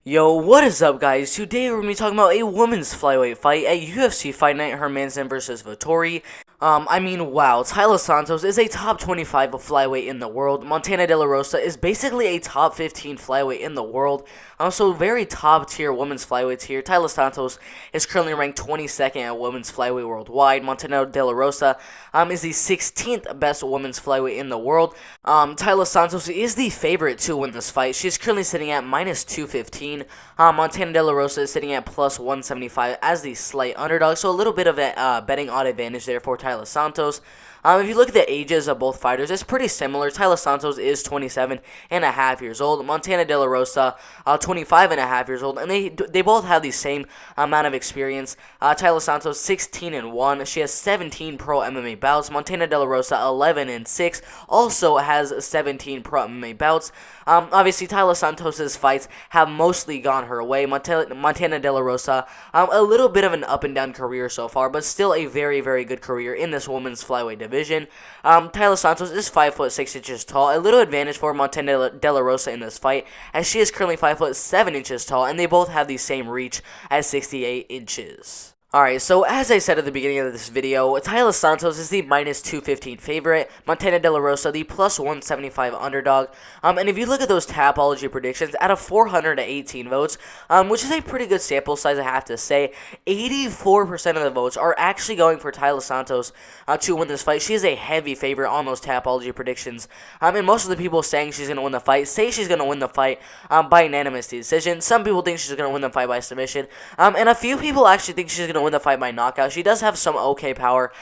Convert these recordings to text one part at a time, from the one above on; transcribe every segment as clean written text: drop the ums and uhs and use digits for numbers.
Yo, what is up, guys? Today we're going to be talking about a women's flyweight fight at UFC Fight Night Hermanson versus Vittori. Wow, Taila Santos is a top 25 flyweight in the world. Montana De La Rosa is basically a top 15 flyweight in the world. So very top tier women's flyweights here. Taila Santos is currently ranked 22nd at women's flyweight worldwide. Montana De La Rosa is the 16th best women's flyweight in the world. Taila Santos is the favorite to win this fight. She's currently sitting at minus 215. Montana De La Rosa is sitting at plus 175 as the slight underdog. So a little bit of a betting odd advantage there for Taila Santos. If you look at the ages of both fighters, it's pretty similar. Taila Santos is 27 and a half years old. Montana De La Rosa, 25 and a half years old. And they both have the same amount of experience. Taila Santos, 16 and 1. She has 17 pro MMA bouts. Montana De La Rosa, 11 and 6. Also has 17 pro MMA bouts. Obviously, Taila Santos' fights have mostly gone her way. Montana De La Rosa, a little bit of an up and down career so far, but still a very, very good career in this women's flyweight division. Taila Santos is 5'6" tall, a little advantage for Montana De La Rosa in this fight, as she is currently 5'7" tall, and they both have the same reach at 68 inches. Alright, so as I said at the beginning of this video, Taila Santos is the minus 215 favorite, Montana De La Rosa the plus 175 underdog, and if you look at those Tapology predictions, out of 418 votes, which is a pretty good sample size I have to say, 84% of the votes are actually going for Taila Santos to win this fight. She is a heavy favorite on those Tapology predictions, and most of the people saying she's going to win the fight say she's going to win the fight by unanimous decision. Some people think she's going to win the fight by submission, and a few people actually think she's going to win the fight by knockout. She does have some okay power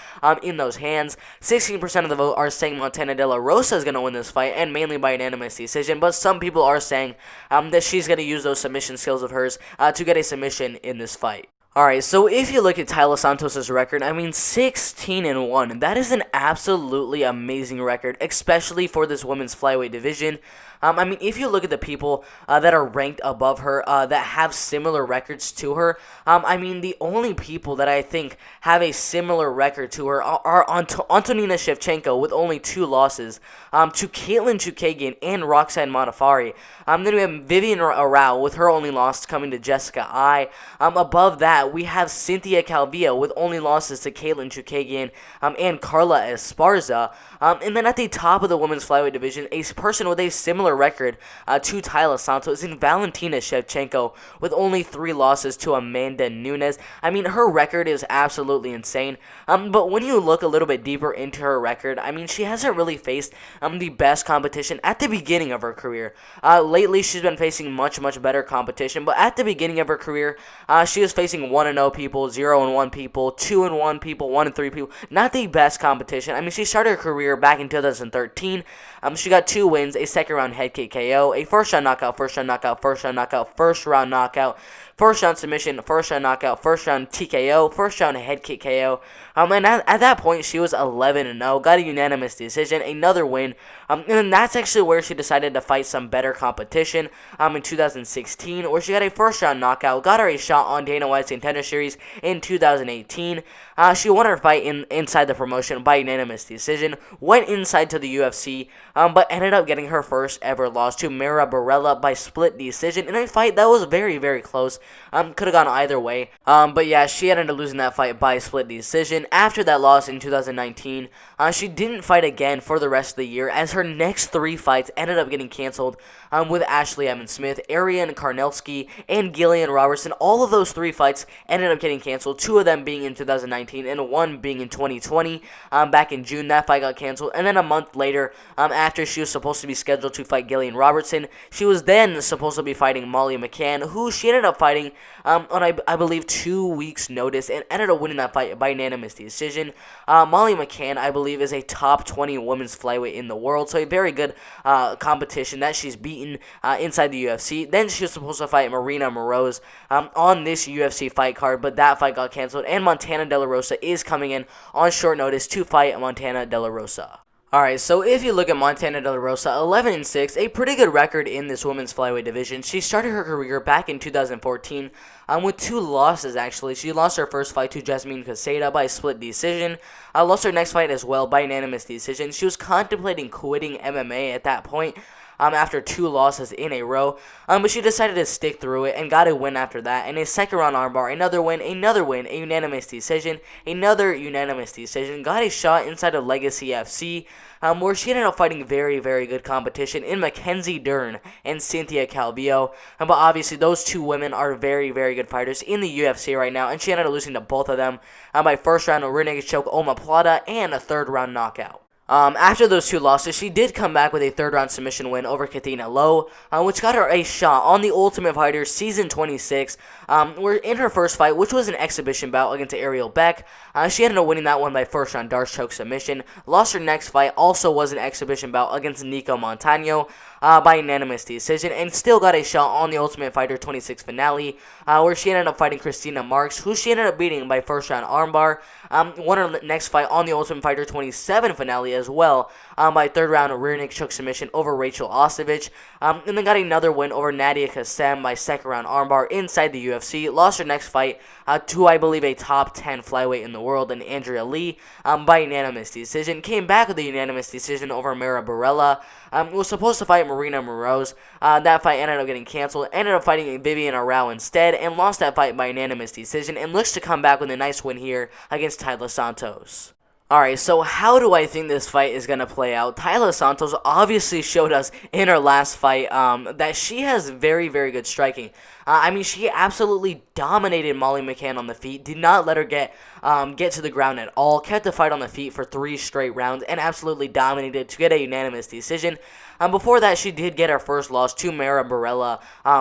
in those hands. 16% of the vote are saying Montana De La Rosa is going to win this fight, and mainly by unanimous decision, but some people are saying that she's going to use those submission skills of hers to get a submission in this fight. Alright, so if you look at Taila Santos' record, 16 and 1. That is an absolutely amazing record, especially for this women's flyweight division. If you look at the people that are ranked above her, that have similar records to her, the only people that I think have a similar record to her are Antonina Shevchenko with only 2 losses, to Caitlin Chukagian and Roxanne Modafferi. Then we have Vivian Arau with her only loss coming to Jessica Ai. Above that, we have Cynthia Calvillo with only losses to Caitlin Chukagian and Carla Esparza. And then at the top of the women's flyweight division, a person with a similar record to Taila Santos is Valentina Shevchenko with only 3 losses to Amanda Nunes. Her record is absolutely insane. But when you look a little bit deeper into her record, she hasn't really faced the best competition at the beginning of her career. Lately, she's been facing much, much better competition. But at the beginning of her career, she was facing 1-0 people, 0-1 people, 2-1 people, 1-3 people. Not the best competition. She started her career back in 2013. She got 2 wins, a second round head kick KO, a first round knockout, first round knockout, first round knockout, first round knockout, first round submission, first round knockout, first round TKO, first round head kick KO. And at that point, she was 11-0, got a unanimous decision, another win. And that's actually where she decided to fight some better competition in 2016, where she got a first round knockout, got her a shot on Dana White's Contender Series in 2018. She won her fight inside the promotion by unanimous decision, went inside to the UFC, but ended up getting her first ever loss to Mara Barella by split decision in a fight that was very, very close. Could have gone either way. But yeah, she ended up losing that fight by split decision. After that loss in 2019, she didn't fight again for the rest of the year, as her next 3 fights ended up getting canceled with Ashley Evans-Smith, Ariane Karnelski, and Gillian Robertson. All of those 3 fights ended up getting canceled, 2 of them being in 2019 and 1 being in 2020. Back in June, that fight got canceled, and then a month later, after she was supposed to be scheduled to fight Gillian Robertson, she was then supposed to be fighting Molly McCann, who she ended up fighting on, I believe, 2 weeks' notice, and ended up winning that fight by unanimous decision. Molly McCann, I believe, is a top 20 women's flyweight in the world, so a very good competition that she's beaten inside the UFC. Then she was supposed to fight Marina Moroz on this UFC fight card, but that fight got canceled, and Montana De La Rosa is coming in on short notice to fight Montana De La Rosa. Alright, so if you look at Montana De La Rosa, 11-6, a pretty good record in this women's flyweight division. She started her career back in 2014 with 2 losses, actually. She lost her first fight to Jasmine Caseta by split decision. Lost her next fight as well by unanimous decision. She was contemplating quitting MMA at that point. after 2 losses in a row, but she decided to stick through it and got a win after that. In a second round armbar, another win, a unanimous decision, another unanimous decision, got a shot inside of Legacy FC, where she ended up fighting very, very good competition in Mackenzie Dern and Cynthia Calvillo. But obviously, those two women are very, very good fighters in the UFC right now, and she ended up losing to both of them by first round rear naked choke omoplata and a third round knockout. After those 2 losses, she did come back with a third-round submission win over Katina Lowe, which got her a shot on the Ultimate Fighter Season 26, where in her first fight, which was an exhibition bout against Ariel Beck, she ended up winning that one by first-round Darce choke submission. Lost her next fight, also was an exhibition bout against Nico Montano by unanimous decision, and still got a shot on the Ultimate Fighter 26 finale, where she ended up fighting Christina Marks, who she ended up beating by first-round armbar. Won her next fight on the Ultimate Fighter 27 finale as well, by third round rear naked choke submission over Rachel Ostovich, and then got another win over Nadia Kassem by second round armbar inside the UFC. Lost her next fight to, I believe, a top 10 flyweight in the world, and Andrea Lee, by unanimous decision. Came back with a unanimous decision over Mara Barella. Was supposed to fight Marina Moroz. That fight ended up getting canceled. Ended up fighting Vivian Arau instead, and lost that fight by unanimous decision, and looks to come back with a nice win here against Taila Santos. Alright, so how do I think this fight is going to play out? Taila Santos obviously showed us in her last fight that she has very, very good striking. I mean, she absolutely dominated Molly McCann on the feet, did not let her get to the ground at all, kept the fight on the feet for 3 straight rounds, and absolutely dominated to get a unanimous decision. Before that, she did get her first loss to Mara Barella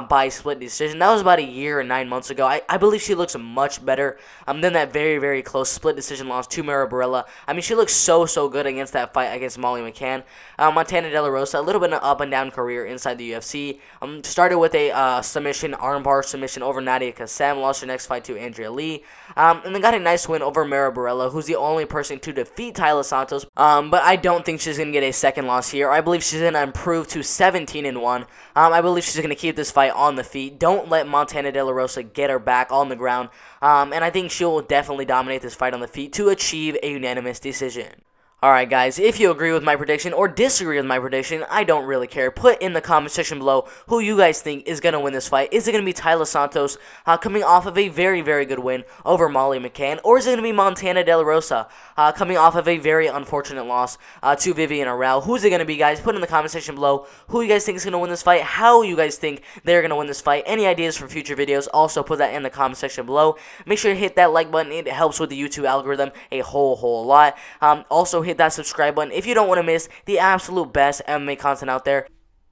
by split decision. That was about a year and 9 months ago. I believe she looks much better than that very, very close split decision loss to Mara Barella. I mean, she looks so good against that fight against Molly McCann. Montana De La Rosa, a little bit of an up-and-down career inside the UFC. Started with a armbar submission over Nadia Kassem. Lost her next fight to Andrea Lee. And then got a nice win over Mara Barella, who's the only person to defeat Taila Santos. But I don't think she's going to get a second loss here. I believe she's going to improve to 17-1. I believe she's going to keep this fight on the feet. Don't let Montana De La Rosa get her back on the ground. And I think she'll definitely dominate this fight on the feet to achieve a unanimous decision. Alright guys, if you agree with my prediction or disagree with my prediction, I don't really care. Put in the comment section below who you guys think is going to win this fight. Is it going to be Taila Santos coming off of a very, very good win over Molly McCann? Or is it going to be Montana De La Rosa coming off of a very unfortunate loss to Vivian Arau? Who's it going to be, guys? Put in the comment section below who you guys think is going to win this fight, how you guys think they're going to win this fight. Any ideas for future videos, also put that in the comment section below. Make sure to hit that like button. It helps with the YouTube algorithm a whole lot. Also, hit that subscribe button if you don't want to miss the absolute best MMA content out there.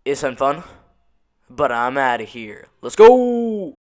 It's been fun, but I'm out of here. Let's go!